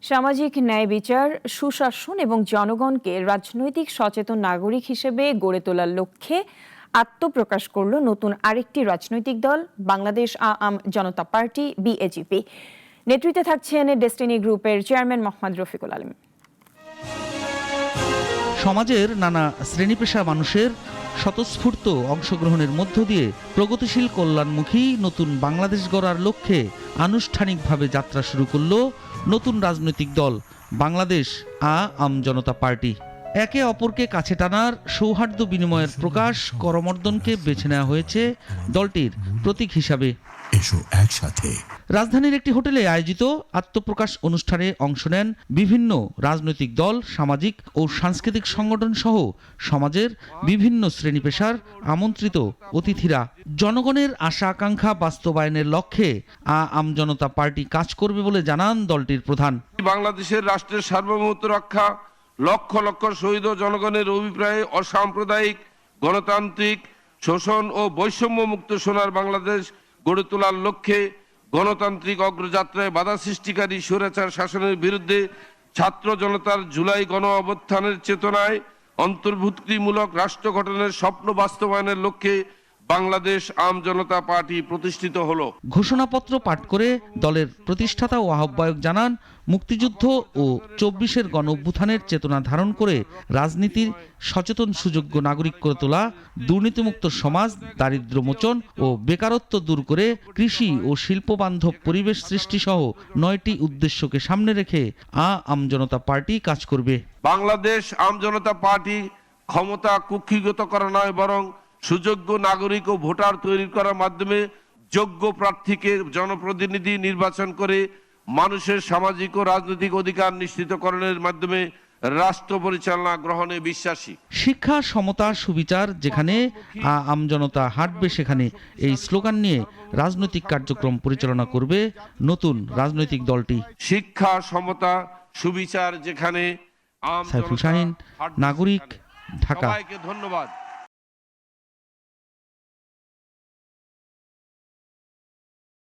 সামাজিক ন্যায় বিচার, সুশাসন এবং জনগণকে রাজনৈতিক সচেতন নাগরিক হিসেবে গড়ে তোলার লক্ষ্যে আত্মপ্রকাশ করল নতুন আরেকটি রাজনৈতিক দল, বাংলাদেশ আওয়ামী জনতা পার্টি বিএজিপি। নেতৃত্বে থাকছেন ডেস্টিনি গ্রুপের চেয়ারম্যান মোহাম্মদ রফিকুল আলম। সমাজের নানা শ্রেণীপেশা মানুষের স্বতঃস্ফূর্ত অংশগ্রহণের মধ্য দিয়ে প্রগতিশীল কল্যাণমুখী নতুন বাংলাদেশ গড়ার লক্ষ্যে আনুষ্ঠানিকভাবে যাত্রা শুরু করল নতুন রাজনৈতিক দল বাংলাদেশ আওয়ামী জনতা পার্টি। একে অপরকে কাছে টানার সৌহার্দ্য বিনিময়ের প্রকাশ করমর্দনকে বেছে নেওয়া হয়েছে দলটির প্রতীক হিসাবে। একসাথে রাজধানীর একটি হোটেলে আয়োজিত আত্মপ্রকাশ অনুষ্ঠানে অংশ নেন বিভিন্ন রাজনৈতিক দল, সামাজিক ও সাংস্কৃতিক সংগঠন সহ সমাজের বিভিন্ন শ্রেণী পেশার আমন্ত্রিত অতিথিরা। জনগণের আশা আকাঙ্ক্ষা বাস্তবায়নের লক্ষ্যে আওয়ামী জনতা পার্টি কাজ করবে বলে জানান দলটির প্রধান। বাংলাদেশের রাষ্ট্রের সার্বভৌমত্ব রক্ষা, লক্ষ লক্ষ শহীদ ও জনগণের অভিপ্রায়ে অসাম্প্রদায়িক, গণতান্ত্রিক, শোষণ ও বৈষম্য মুক্ত সোনার বাংলাদেশ গড়ে তোলার লক্ষ্যে গণতান্ত্রিক অগ্রযাত্রায় বাধা সৃষ্টিকারী স্বৈরাচার শাসনের বিরুদ্ধে ছাত্র জনতার জুলাই গণ অভ্যুত্থানের চেতনায় অন্তর্ভুক্তিমূলক রাষ্ট্র গঠনের স্বপ্ন বাস্তবায়নের লক্ষ্যে বাংলাদেশ আওয়ামী জনতা পার্টি প্রতিষ্ঠিত হলো। ঘোষণাপত্র পাঠ করে দলের প্রতিষ্ঠাতা ও আহ্বায়ক জানান, মুক্তিযুদ্ধ ও ২৪-এর গণ অভ্যুত্থানের চেতনা ধারণ করে রাজনীতির সচেতন সুযোগ্য নাগরিক করে তোলা, দুর্নীতিমুক্ত সমাজ, দারিদ্র্য মোচন ও বেকারত্ব দূর করে কৃষি ও শিল্প বান্ধব পরিবেশ সৃষ্টি সহ ৯টি উদ্দেশ্যকে সামনে রেখে আওয়ামী জনতা পার্টি কাজ করবে। বাংলাদেশ আওয়ামী জনতা পার্টি ক্ষমতা কুক্ষিগত করা নয়, বরং সুযোগ্য নাগরিক ও ভোটার তৈরি করার মাধ্যমে যোগ্য প্রার্থীকে জনপ্রতিনিধি নির্বাচন করে মানুষের সামাজিক ও রাজনৈতিক অধিকার নিশ্চিতকরণের মাধ্যমে রাষ্ট্র পরিচালনা গ্রহণে বিশ্বাসী। শিক্ষা, সমতা, সুবিচার, যেখানে আওয়ামী জনতা হাঁটবে সেখানে, এই স্লোগান নিয়ে রাজনৈতিক কার্যক্রম পরিচালনা করবে নতুন রাজনৈতিক দলটি। শিক্ষা, সমতা, সুবিচার, যেখানে সাইফুল শাহীন, নাগরিক, ঢাকা। সবাইকে ধন্যবাদ।